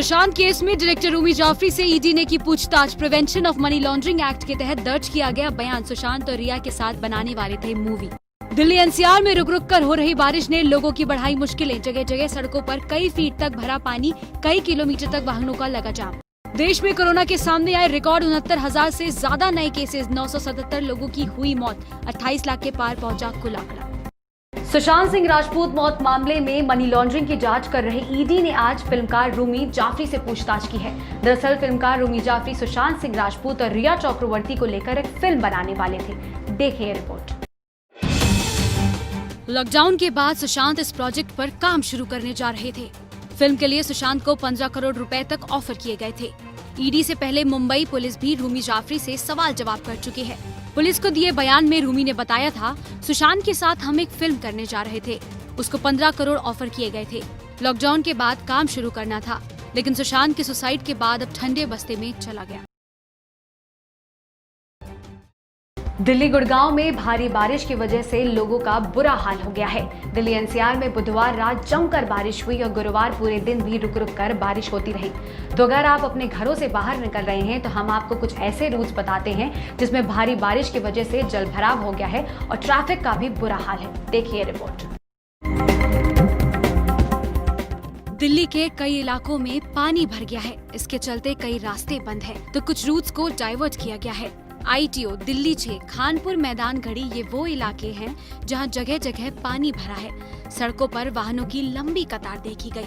Sushant case में director Rumi Jafri से ED ने की पूछताछ। Prevention of money laundering act के तहत दर्ज किया गया बयान। सुशांत और रिया के साथ बनाने वाले थे मूवी। दिल्ली एनसीआर में रुक रुक कर हो रही बारिश ने लोगों की बढ़ाई मुश्किलें। जगह जगह सड़कों पर कई फीट तक भरा पानी, कई किलोमीटर तक वाहनों का लगा जाम। देश में कोरोना के सामने आए रिकॉर्ड 69,000 से ज्यादा नए केसेस। 977 लोगों की हुई मौत। 28 लाख के पार पहुंचा कुल आंकड़ा। सुशांत सिंह राजपूत मौत मामले में मनी लॉन्ड्रिंग की जांच कर रहे ईडी ने आज फिल्मकार रूमी जाफरी से पूछताछ की है। दरअसल फिल्मकार रूमी जाफरी सुशांत सिंह राजपूत और रिया चक्रवर्ती को लेकर एक फिल्म बनाने वाले थे। देखिए रिपोर्ट। लॉकडाउन के बाद सुशांत इस प्रोजेक्ट पर काम शुरू करने जा रहे थे। फिल्म के लिए सुशांत को 15 करोड़ रुपए तक ऑफर किए गए थे। ईडी से पहले मुंबई पुलिस भी रूमी जाफरी से सवाल जवाब कर चुकी है। पुलिस को दिए बयान में रूमी ने बताया था, सुशांत के साथ हम एक फिल्म करने जा रहे थे। उसको 15 करोड़ ऑफर किए गए थे। लॉकडाउन के बाद काम शुरू करना था, लेकिन सुशांत के सुसाइड के बाद अब ठंडे बस्ते में चला गया। दिल्ली गुड़गांव में भारी बारिश की वजह से लोगों का बुरा हाल हो गया है। दिल्ली एनसीआर में बुधवार रात जमकर बारिश हुई और गुरुवार पूरे दिन भी रुक रुक कर बारिश होती रही। तो अगर आप अपने घरों से बाहर निकल रहे हैं तो हम आपको कुछ ऐसे रूट्स बताते हैं जिसमें भारी बारिश की वजह से जल भराव हो गया है और ट्रैफिक का भी बुरा हाल है। देखिए रिपोर्ट। दिल्ली के कई इलाकों में पानी भर गया है। इसके चलते कई रास्ते बंद हैं, तो कुछ रूट्स को डाइवर्ट किया गया है। ITO दिल्ली 6, खानपुर, मैदान गढ़ी ये वो इलाके हैं जहां जगह जगह पानी भरा है। सड़कों पर वाहनों की लंबी कतार देखी गई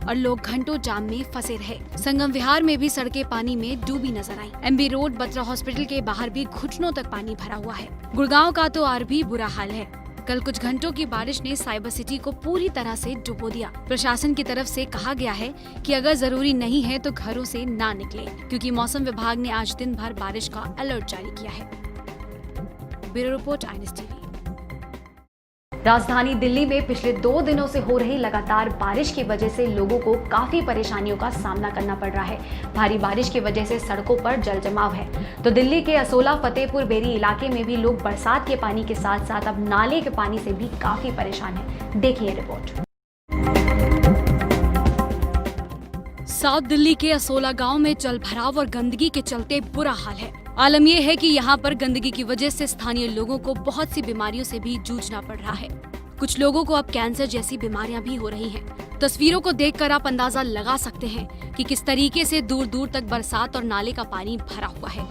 और लोग घंटों जाम में फंसे रहे। संगम विहार में भी सड़कें पानी में डूबी नजर आई। MB रोड, बत्रा हॉस्पिटल के बाहर भी घुटनों तक पानी भरा हुआ है। गुड़गांव का तो और भी बुरा हाल है। कल कुछ घंटों की बारिश ने साइबर सिटी को पूरी तरह से डुबो दिया। प्रशासन की तरफ से कहा गया है कि अगर जरूरी नहीं है तो घरों से ना निकले, क्योंकि मौसम विभाग ने आज दिन भर बारिश का अलर्ट जारी किया है। Bureau report, INS TV। राजधानी दिल्ली में पिछले 2 दिनों से हो रही लगातार बारिश की वजह से लोगों को काफी परेशानियों का सामना करना पड़ रहा है। भारी बारिश की वजह से सड़कों पर जल जमाव है। तो दिल्ली के असोला, फतेहपुर बेरी इलाके में भी लोग बरसात के पानी के साथ साथ अब नाले के पानी से भी काफी परेशान हैं। देखिए रिपोर्ट। साउथ दिल्ली के असोला गांव में जल भराव और गंदगी के चलते बुरा हाल है। आलम यह है कि यहाँ पर गंदगी की वजह से स्थानीय लोगों को बहुत सी बीमारियों से भी जूझना पड़ रहा है। कुछ लोगों को अब कैंसर जैसी बीमारियां भी हो रही हैं। तस्वीरों को देखकर आप अंदाजा लगा सकते हैं कि किस तरीके से दूर दूर तक बरसात और नाले का पानी भरा हुआ है।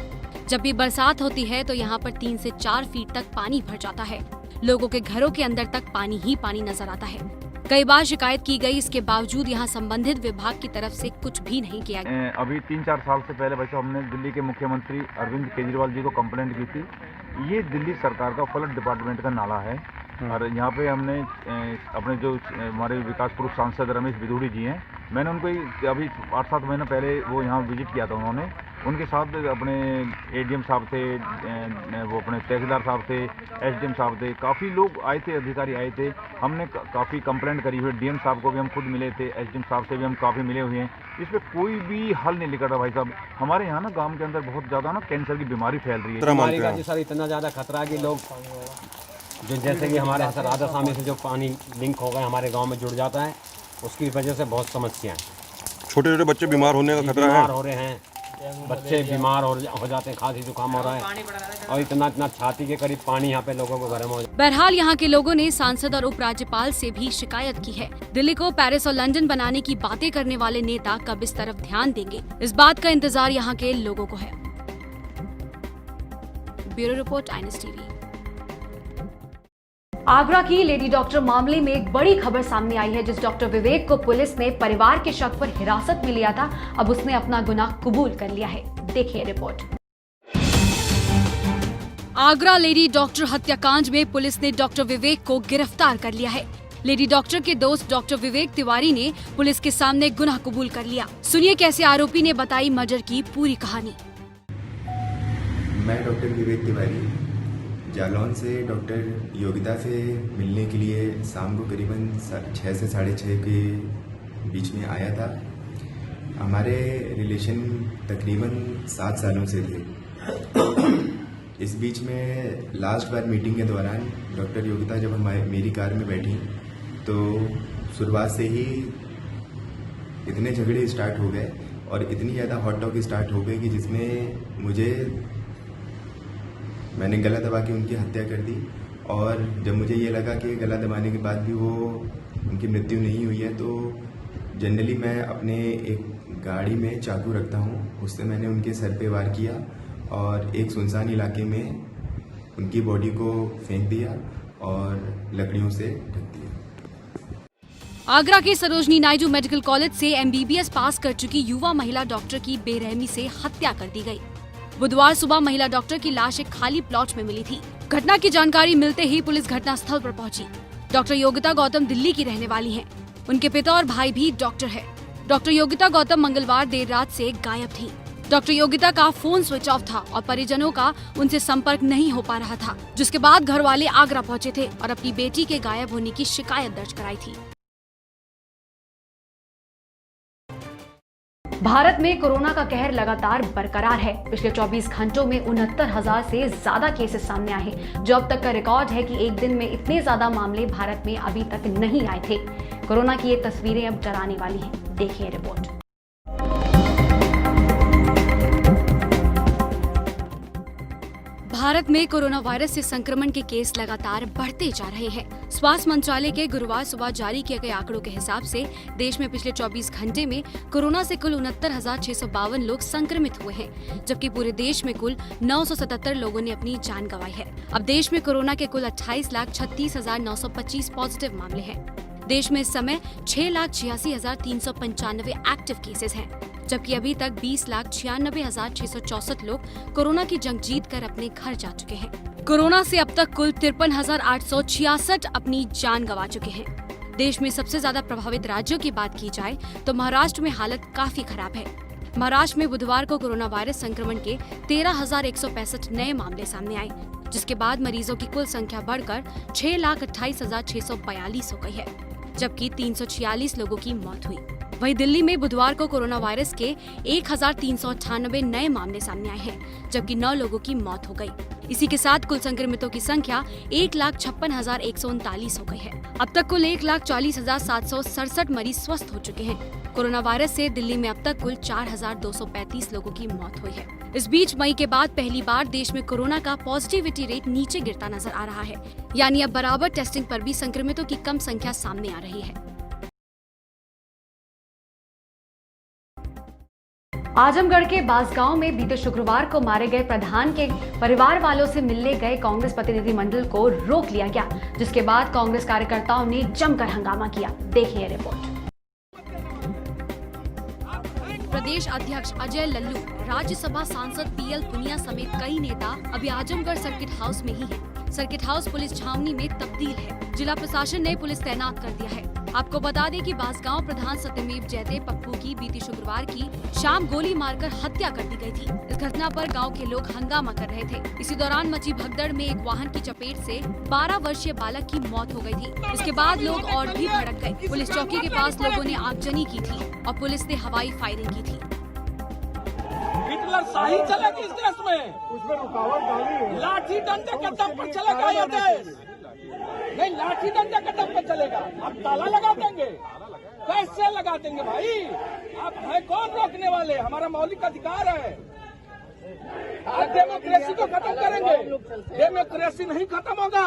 जब भी बरसात होती है तो यहाँ पर 3 से 4 फीट तक पानी भर जाता है। लोगों के घरों के अंदर तक पानी ही पानी नजर आता है। कई बार शिकायत की गई, इसके बावजूद यहाँ संबंधित विभाग की तरफ से कुछ भी नहीं किया गया। अभी 3-4 साल से पहले वैसे हमने दिल्ली के मुख्यमंत्री अरविंद केजरीवाल जी को कंप्लेंट की थी। ये दिल्ली सरकार का फ्लड डिपार्टमेंट का नाला है और यहाँ पे हमने अपने जो हमारे विकास पुरुष सांसद रमेश बिधूड़ी जी हैं, मैंने उनको अभी 8-7 महीने पहले वो यहाँ विजिट किया था। उन्होंने उनके साथ अपने ADM साहब थे, वो अपने तहसीलदार साहब थे, SDM साहब थे, काफ़ी लोग आए थे, अधिकारी आए थे। हमने काफ़ी कंप्लेंट करी हुई। DM साहब को भी हम खुद मिले थे, SDM साहब से भी हम काफ़ी मिले हुए हैं। इस पर कोई भी हल नहीं निकल रहा भाई साहब। हमारे यहाँ ना गांव के अंदर बहुत ज़्यादा ना कैंसर की बीमारी फैल रही है। बीमारी का जी सर इतना ज़्यादा खतरा है कि लोग जो जैसे कि हमारे सर राधा स्वामी से जो पानी लिंक हो गए हमारे गाँव में जुड़ जाता है, उसकी वजह से बहुत समस्या है। छोटे छोटे बच्चे बीमार होने का खतरा है। बीमार हो रहे हैं, बच्चे बीमार हो जाते हैं, खांसी जुकाम हो रहा है और इतना छाती के करीब पानी यहाँ पे लोगों को घर में। बहरहाल यहाँ के लोगों ने सांसद और उपराज्यपाल से भी शिकायत की है। दिल्ली को पेरिस और लंदन बनाने की बातें करने वाले नेता कब इस तरफ ध्यान देंगे, इस बात का इंतजार यहाँ के लोगों को है। Bureau report, INS TV। Agra की लेडी डॉक्टर मामले में एक बड़ी खबर सामने आई है। जिस डॉक्टर विवेक को पुलिस ने परिवार के शक पर हिरासत में लिया था, अब उसने अपना गुनाह कबूल कर लिया है। देखिए रिपोर्ट। आगरा लेडी डॉक्टर हत्याकांड में पुलिस ने डॉक्टर विवेक को गिरफ्तार कर लिया है। लेडी डॉक्टर के दोस्त डॉक्टर विवेक तिवारी ने पुलिस के सामने गुनाह कबूल कर लिया। सुनिए कैसे आरोपी ने बताई मर्डर की पूरी कहानी। मैं डॉक्टर विवेक तिवारी जालौन से डॉक्टर योगिता से मिलने के लिए शाम को करीबन 6 से 6:30 के बीच में आया था। हमारे रिलेशन तकरीबन 7 सालों से थे। इस बीच में लास्ट बार मीटिंग के दौरान डॉक्टर योगिता जब मेरी कार में बैठी तो शुरुआत से ही इतने झगड़े स्टार्ट हो गए और इतनी ज़्यादा हॉट टॉक स्टार्ट हो गई कि जिसमें मैंने गला दबा के उनकी हत्या कर दी। और जब मुझे ये लगा कि गला दबाने के बाद भी उनकी मृत्यु नहीं हुई है, तो जनरली मैं अपने एक गाड़ी में चाकू रखता हूँ, उससे मैंने उनके सर पे वार किया और एक सुनसान इलाके में उनकी बॉडी को फेंक दिया और लकड़ियों से ढक दिया। आगरा के सरोजनी नायडू मेडिकल कॉलेज से MBBS पास कर चुकी युवा महिला डॉक्टर की बेरहमी से हत्या कर दी गई। बुधवार सुबह महिला डॉक्टर की लाश एक खाली प्लॉट में मिली थी। घटना की जानकारी मिलते ही पुलिस घटनास्थल पर पहुंची। डॉक्टर योगिता गौतम दिल्ली की रहने वाली हैं। उनके पिता और भाई भी डॉक्टर है। डॉक्टर योगिता गौतम मंगलवार देर रात से गायब थी। डॉक्टर योगिता का फोन स्विच ऑफ था और परिजनों का उनसे संपर्क नहीं हो पा रहा था, जिसके बाद घर वाले आगरा पहुंचे थे और अपनी बेटी के गायब होने की शिकायत दर्ज कराई थी। भारत में कोरोना का कहर लगातार बरकरार है। पिछले 24 घंटों में 69,000 से ज्यादा केसेस सामने आए हैं, जो अब तक का रिकॉर्ड है कि एक दिन में इतने ज्यादा मामले भारत में अभी तक नहीं आए थे। कोरोना की ये तस्वीरें अब डराने वाली हैं। देखिए रिपोर्ट। भारत में कोरोना वायरस से संक्रमण के केस लगातार बढ़ते जा रहे हैं। स्वास्थ्य मंत्रालय के गुरुवार सुबह जारी किए गए आंकड़ों के हिसाब से देश में पिछले 24 घंटे में कोरोना से कुल 69,652 लोग संक्रमित हुए हैं, जबकि पूरे देश में कुल 977 लोगों ने अपनी जान गंवाई है। अब देश में कोरोना के कुल 28,36,925 पॉजिटिव मामले हैं। देश में इस समय 6,86,395 एक्टिव केसेस हैं, जबकि अभी तक 20,96,664 लोग कोरोना की जंग जीत कर अपने घर जा चुके हैं। कोरोना से अब तक कुल 53,866 अपनी जान गंवा चुके हैं। देश में सबसे ज्यादा प्रभावित राज्यों की बात की जाए तो महाराष्ट्र में हालत काफी खराब है। महाराष्ट्र में बुधवार को कोरोना वायरस संक्रमण के 13,165 नए मामले सामने आए, जिसके बाद मरीजों की कुल संख्या बढ़कर 6,28,642 हो गई है, जबकि 346 लोगों की मौत हुई। वहीं दिल्ली में बुधवार को कोरोना वायरस के 1,398 नए मामले सामने आए हैं, जबकि 9 लोगों की मौत हो गई। इसी के साथ कुल संक्रमितों की संख्या 1,56,139 हो गई है। अब तक कुल 1,40,767 मरीज स्वस्थ हो चुके हैं। कोरोना वायरस से दिल्ली में अब तक कुल 4,235 लोगों की मौत हुई है। इस बीच मई के बाद पहली बार देश में कोरोना का पॉजिटिविटी रेट नीचे गिरता नजर आ रहा है, यानी अब बराबर टेस्टिंग पर भी संक्रमितों की कम संख्या सामने आ रही है। आजमगढ़ के बांसगांव में बीते शुक्रवार को मारे गए प्रधान के परिवार वालों से मिलने गए कांग्रेस प्रतिनिधिमंडल को रोक लिया गया, जिसके बाद कांग्रेस कार्यकर्ताओं ने जमकर हंगामा किया। देखिए रिपोर्ट। प्रदेश अध्यक्ष अजय लल्लू, राज्यसभा सांसद PL पुनिया समेत कई नेता अभी आजमगढ़ सर्किट हाउस में ही हैं। सर्किट हाउस पुलिस छावनी में तब्दील है। जिला प्रशासन ने पुलिस तैनात कर दिया है। आपको बता दें कि बांसगांव प्रधान सत्यमेव जयते पप्पू की बीती शुक्रवार की शाम गोली मारकर हत्या कर दी गई थी। इस घटना पर गांव के लोग हंगामा कर रहे थे। इसी दौरान मची भगदड़ में एक वाहन की चपेट से 12 वर्षीय बालक की मौत हो गई थी। इसके बाद लोग और भी भड़क गए। पुलिस चौकी के पास लोगों ने आगजनी की थी और पुलिस ने हवाई फायरिंग की थी। हिटलर शाही चलेगी इस देश में, उसमें रुकावट डाली है। लाठी डंडे के दम पर चलेगा ये देश, नहीं लाठी डंडे के दम पर चलेगा। आप ताला लगा देंगे, कैसे लगा देंगे भाई? आप है कौन रोकने वाले? हमारा मौलिक अधिकार है। आप डेमोक्रेसी को खत्म करेंगे? डेमोक्रेसी नहीं खत्म होगा।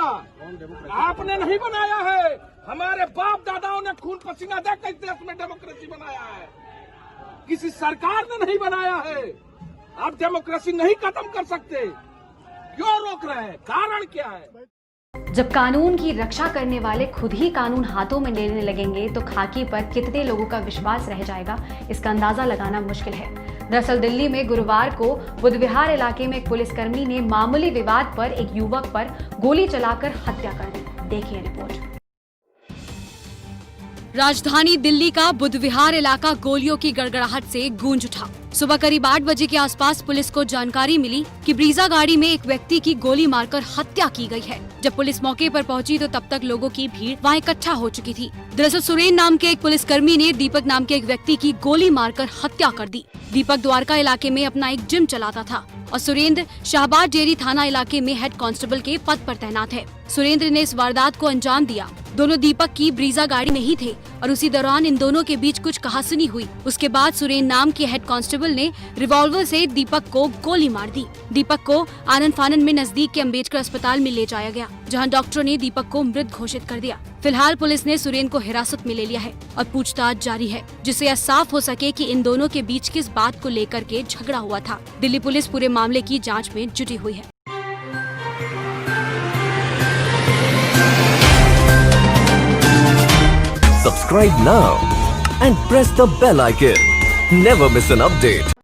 आपने नहीं बनाया है, हमारे बाप दादाओं ने खून पसीना देकर इस देश में डेमोक्रेसी बनाया है। किसी सरकार ने नहीं बनाया है। आप डेमोक्रेसी नहीं खत्म कर सकते, क्यों रोक रहे हैं? कारण क्या है? जब कानून की रक्षा करने वाले खुद ही कानून हाथों में लेने लगेंगे तो खाकी पर कितने लोगों का विश्वास रह जाएगा, इसका अंदाजा लगाना मुश्किल है। दरअसल दिल्ली में गुरुवार को बुद्ध विहार इलाके में एक पुलिसकर्मी ने मामूली विवाद पर एक युवक पर गोली चलाकर हत्या कर दी। देखिए रिपोर्ट। राजधानी दिल्ली का बुद्ध विहार इलाका गोलियों की गड़गड़ाहट से गूंज उठा। सुबह करीब 8 बजे के आसपास पुलिस को जानकारी मिली कि ब्रीजा गाड़ी में एक व्यक्ति की गोली मारकर हत्या की गई है। जब पुलिस मौके पर पहुंची तो तब तक लोगों की भीड़ वहां इकट्ठा हो चुकी थी। दरअसल सुरेंद्र नाम के एक पुलिसकर्मी ने दीपक नाम के एक व्यक्ति की गोली मारकर हत्या कर दी। दीपक द्वारका इलाके में अपना एक जिम चलाता था और सुरेंद्र शाहबाद डेयरी थाना इलाके में हेड कांस्टेबल के पद पर तैनात है। सुरेंद्र ने इस वारदात को अंजाम दिया। दोनों दीपक की ब्रीजा गाड़ी में ही थे और उसी दौरान इन दोनों के बीच कुछ कहासुनी हुई। उसके बाद सुरेन नाम के हेड कांस्टेबल ने रिवॉल्वर से दीपक को गोली मार दी। दीपक को आनन फानन में नजदीक के अंबेडकर अस्पताल में ले जाया गया, जहां डॉक्टरों ने दीपक को मृत घोषित कर दिया। फिलहाल पुलिस ने सुरेन को हिरासत में ले लिया है और पूछताछ जारी है, जिससे यह साफ हो सके कि इन दोनों के बीच किस बात को लेकर के झगड़ा हुआ था। दिल्ली पुलिस पूरे मामले की जाँच में जुटी हुई है। Subscribe now and press the bell icon. Never miss an update.